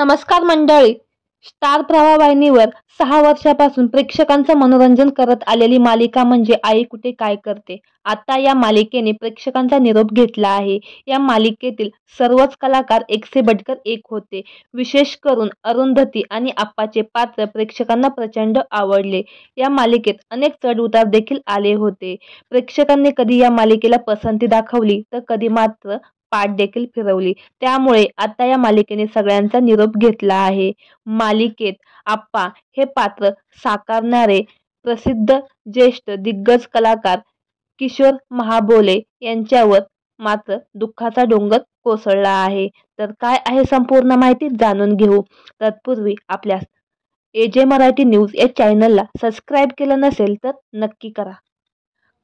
नमस्कार मंडळी. स्टार प्रवाह वाहिनीवर 6 वर्षापासून प्रेक्षकांचं मनोरंजन करत आलेली मालिका म्हणजे आई कुठे काय करते. आता या मालिकेने प्रेक्षकांचा निरोप घेतला आहे. या मालिकेतील सर्वच कलाकार एक से बढ़कर एक होते. विशेष करून अरुंधती आणि आप्पाचे पात्र प्रेक्षकांना प्रचंड आवडले. या मालिकेत अनेक चढ-उतार देखील आले होते. प्रेक्षकांनी कधी या मालिकेला पसंती दाखवली तर कधी मात्र पाठ देखील फिरवली. त्यामुळे आता या मालिकेने सगळ्यांचा निरोप घेतला आहे. मालिकेत आप्पा हे पात्र साकारणारे प्रसिद्ध ज्येष्ठ दिग्गज कलाकार किशोर महाबोले यांच्यावर मात्र दुःखाचा डोंगर कोसळला आहे. तर काय आहे संपूर्ण माहिती जाणून घेऊ. तत्पूर्वी आपल्या AJ मराठी न्यूज या चॅनलला सबस्क्राईब केलं नसेल तर नक्की करा.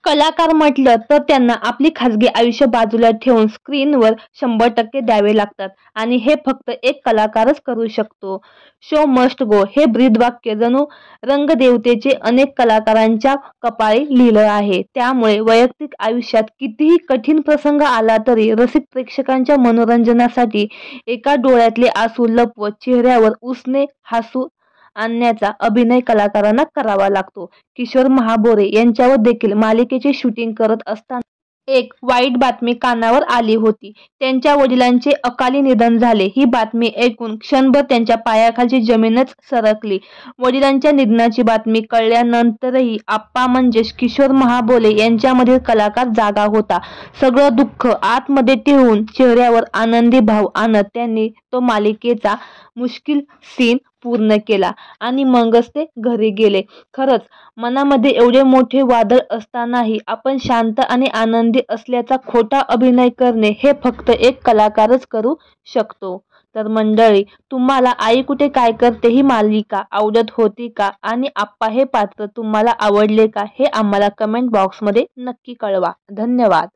कलाकार म्हटलं तर त्यांना आपली खासगी आयुष्य बाजूला ठेवून स्क्रीनवर 100% द्यावे लागतात आणि हे फक्त एक कलाकारच करू शकतो. शो मस्ट गो हे ब्रीदवाक्य जणू रंगदेवतेचे अनेक कलाकारांच्या कपाळी लिहिलं आहे. त्यामुळे वैयक्तिक आयुष्यात कितीही कठीण प्रसंग आला तरी रसिक प्रेक्षकांच्या मनोरंजनासाठी एका डोळ्यातले आसू लपवत चेहऱ्यावर उसने हसू आणण्याचा अभिनय कलाकारांना करावा लागतो. किशोर महाबोरे यांच्यावर देखील मालिकेचे शूटिंग करत असताना एक वाईट बातमी कानावर आली होती. त्यांच्या वडिलांचे अकाली निधन झाले. ही बातमी ऐकून क्षणभर त्यांच्या पायाखालची जमीनच सरकली. वडिलांच्या निधनाची बातमी कळल्यानंतरही आप्पा म्हणजेच किशोर महाबोले यांच्यामधील कलाकार जागा होता. सगळं दुःख आतमध्ये ठेवून चेहऱ्यावर आनंदी भाव आणत त्यांनी तो मालिकेचा मुश्किल सीन पूर्ण केला आणि मगच ते घरी गेले. खरंच मनामध्ये एवढे मोठे वादळ असतानाही आपण शांत आणि आनंदी असल्याचा खोटा अभिनय करणे हे फक्त एक कलाकारच करू शकतो. तर मंडळी, तुम्हाला आई कुठे काय करते ही मालिका आवडत होती का आणि आप्पा हे पात्र तुम्हाला आवडले का हे आम्हाला कमेंट बॉक्समध्ये नक्की कळवा. धन्यवाद.